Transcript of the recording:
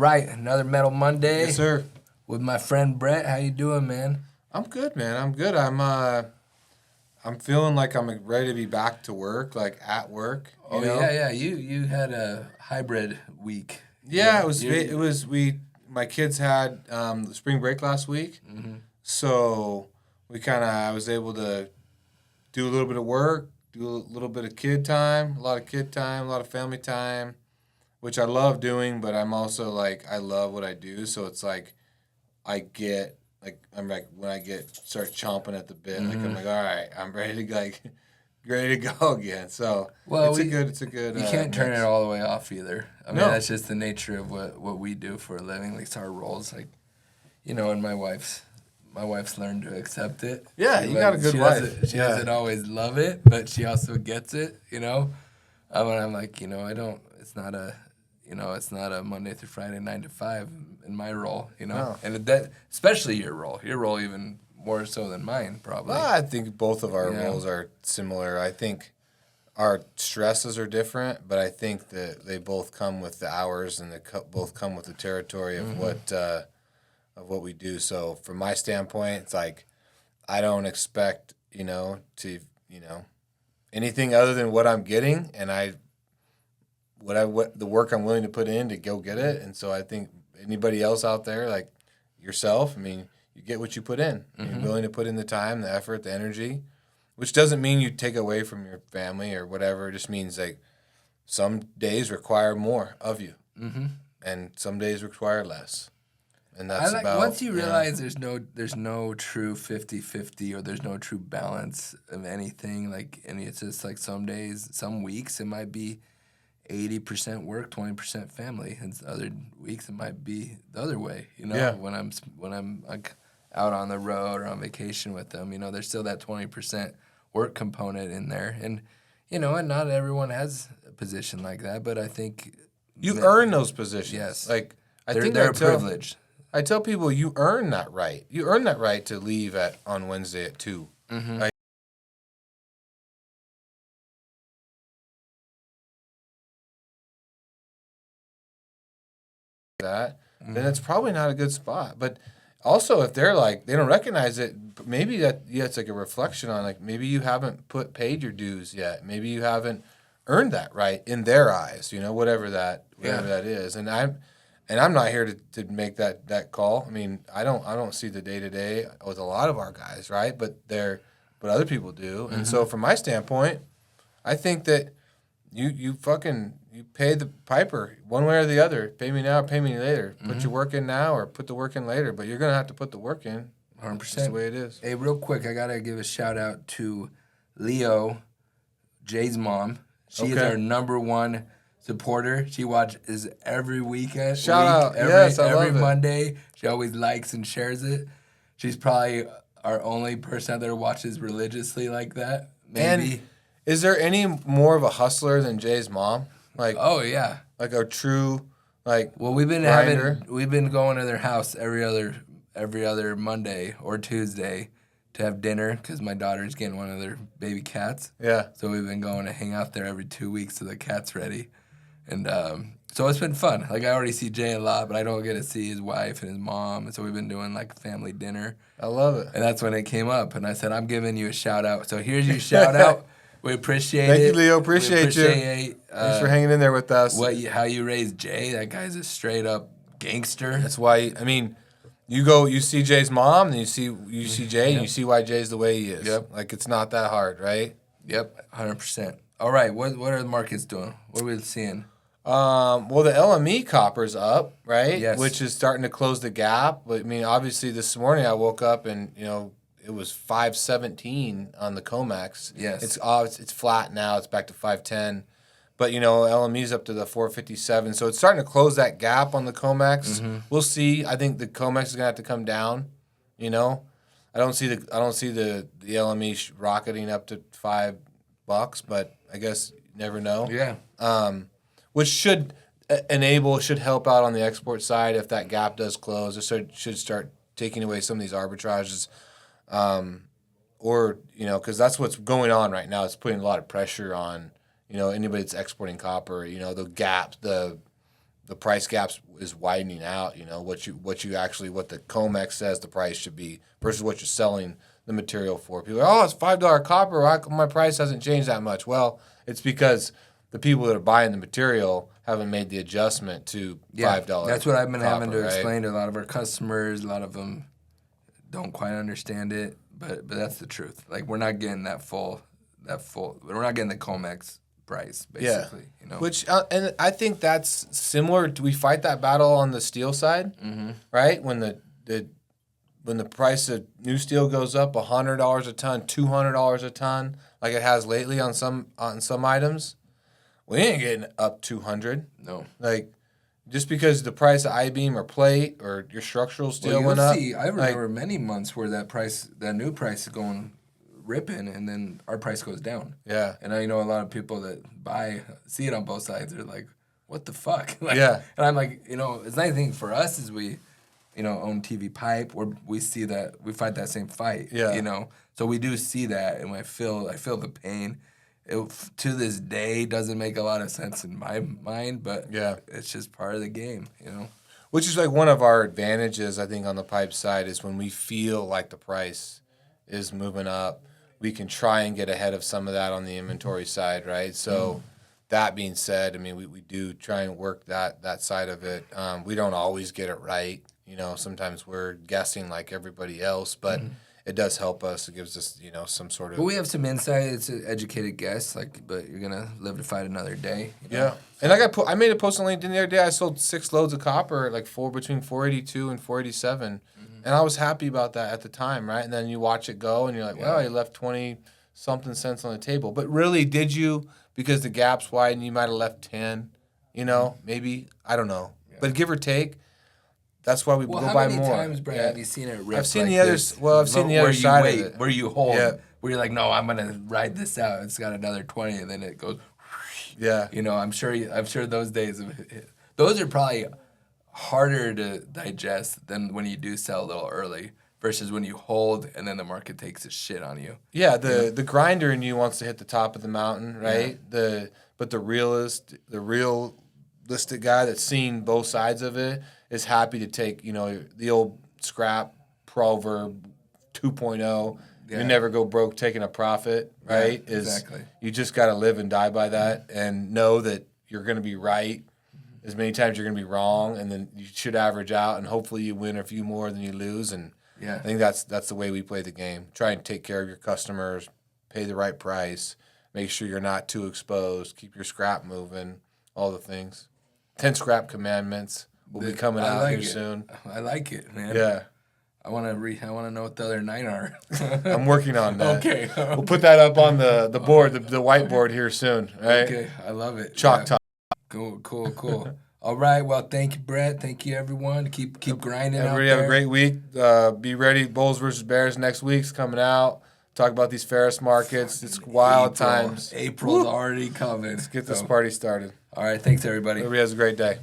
right, another Metal Monday. Yes, sir. With my friend Brett. How you doing, man? I'm good, man. I'm good. I'm feeling like I'm ready to be back to work, like at work. You know? Yeah. You had a hybrid week. Yeah, it was my kids had spring break last week, so I was able to do a little bit of work, do a little bit of kid time, a lot of kid time, a lot of family time, which I love doing. But I'm also like I love what I do, so it's like I'm like when I start chomping at the bit, like I'm like, all right, I'm ready to ready to go again. So it's a good. You can't turn mix. it all the way off either. I mean, No. that's just the nature of what we do for a living. At least our roles, like, and my wife's learned to accept it. Yeah, you got a good wife. She doesn't always love it, but she also gets it. And I'm like, I don't. It's not a Monday through Friday 9 to 5 in my role. No. And that especially your role even more so than mine probably. Well, I think both of our roles are similar. I think our stresses are different, but I think that they both come with the hours and they both come with the territory of what we do. So from my standpoint, it's like I don't expect to anything other than what I'm getting, and what the work I'm willing to put in to go get it. And so I think anybody else out there, like yourself, I mean, you get what you put in. You're willing to put in the time, the effort, the energy, which doesn't mean you take away from your family or whatever. It just means like some days require more of you, and some days require less. And that's once you realize there's no true 50-50 or there's no true balance of anything. Like, and it's just like some days, some weeks it might be 80% work, 20% family, and other weeks it might be the other way. When I'm like out on the road or on vacation with them, there's still that 20% work component in there, and and not everyone has a position like that, but I think you earn those positions. Yes, like they're a privilege. I tell people you earn that right. You earn that right to leave on Wednesday at 2. Like, that, then it's probably not a good spot. But also, if they're like they don't recognize it, maybe it's like a reflection on like maybe you haven't paid your dues yet. Maybe you haven't earned that right in their eyes. Whatever that is. And I'm not here to make that call. I mean, I don't see the day to day with a lot of our guys, right? But other people do. And so from my standpoint, I think that you pay the piper one way or the other. Pay me now, pay me later. Put your work in now or put the work in later. But you're gonna have to put the work in. 100%. That's the way it is. Hey, real quick, I gotta give a shout out to Leo, Jay's mom. She is our number one supporter. She watches every weekend. Shout out. Yes, I love every it. Monday. She always likes and shares it. She's probably our only person out there who watches religiously like that. Maybe. And is there any more of a hustler than Jay's mom? Like, oh yeah, like a true Well, we've been going to their house every other Monday or Tuesday to have dinner because my daughter's getting one of their baby cats. Yeah. So we've been going to hang out there every 2 weeks till the cat's ready, and so it's been fun. Like I already see Jay a lot, but I don't get to see his wife and his mom, and so we've been doing like family dinner. I love it. And that's when it came up, and I said, I'm giving you a shout out. So here's your shout out. We appreciate it. Thank you, Leo. Appreciate you. Thanks for hanging in there with us. How you raised Jay? That guy's a straight up gangster. That's why. I mean, you see Jay's mom, and you see Jay, and you see why Jay's the way he is. Yep. Like it's not that hard, right? Yep, 100%. All right, what are the markets doing? What are we seeing? Well, the LME copper's up, right? Yes. Which is starting to close the gap. But I mean, obviously, this morning I woke up and it was 517 on the COMEX. Yes. It's flat now. It's back to 510. But, LME's up to the 457. So it's starting to close that gap on the COMEX. We'll see. I think the COMEX is going to have to come down, I don't see the LME rocketing up to $5, but I guess you never know. Yeah. Which should help out on the export side if that gap does close. It should start taking away some of these arbitrages. Because that's what's going on right now. It's putting a lot of pressure on, anybody that's exporting copper. The gap, the the price gaps is widening out. You know what the COMEX says the price should be versus what you're selling the material for. People are, oh, it's $5 copper. How come my price hasn't changed that much? Well, it's because the people that are buying the material haven't made the adjustment to $5. That's what I've been copper, having to right? explain to a lot of our customers. A lot of them don't quite understand it, but that's the truth. Like we're not getting that full. We're not getting the COMEX price, basically. Yeah. You know, Which and I think that's similar. We fight that battle on the steel side, right? When the price of new steel goes up $100 a ton, $200 a ton, like it has lately on some items, we ain't getting up 200. no. Like just because the price of I-beam or plate or your structural steel went up. I remember many months where that new price is going ripping, and then our price goes down. Yeah. And I know a lot of people that see it on both sides. They're like, "What the fuck?" Like, Yeah. And I'm like, it's not anything for us as we, own TV pipe, where we see that we fight that same fight. Yeah. So we do see that, and I feel the pain. It to this day doesn't make a lot of sense in my mind, but Yeah. it's just part of the game. Which is like one of our advantages, I think, on the pipe side is when we feel like the price is moving up, we can try and get ahead of some of that on the inventory side, right? So that being said, I mean, we do try and work that side of it. We don't always get it right. Sometimes we're guessing like everybody else, but it does help us. It gives us, some sort of... But we have some insight. It's an educated guess, but you're going to live to fight another day. Yeah. And I made a post on LinkedIn the other day. I sold 6 loads of copper at like between 482 and 487. And I was happy about that at the time, right? And then you watch it go and you're like, well, you left 20-something cents on the table. But really, did you? Because the gap's wide and you might have left 10, maybe. I don't know. Yeah. But give or take, that's why we go buy more. How many times, Brad, have you seen it rip? I've seen the others. Well, I've seen the other side of it. Where you hold, where you're like, no, I'm gonna ride this out. It's got another 20, and then it goes. Yeah. I'm sure those days, those are probably harder to digest than when you do sell a little early versus when you hold and then the market takes a shit on you. Yeah, the grinder in you wants to hit the top of the mountain, right? Yeah. But the realistic guy that's seen both sides of it is happy to take, the old scrap proverb 2.0. Yeah. You never go broke taking a profit, right? Yeah, exactly. You just got to live and die by that and know that you're going to be right as many times you're going to be wrong, and then you should average out, and hopefully you win a few more than you lose. And I think that's the way we play the game. Try and take care of your customers, pay the right price, make sure you're not too exposed, keep your scrap moving, all the things. 10 scrap commandments will be coming out here soon. I like it, man. Yeah. I want to know what the other 9 are. I'm working on that. Okay. We'll put that up on the board, the whiteboard here soon. Right? Okay. I love it. Chalk talk. Cool. All right. Well, thank you, Brett. Thank you, everyone. Keep grinding. Everybody have a great week. Be ready. Bulls versus Bears next week's coming out. Talk about these Ferris markets. It's wild times. April's already coming. Let's get this party started. All right. Thanks, everybody. Everybody has a great day.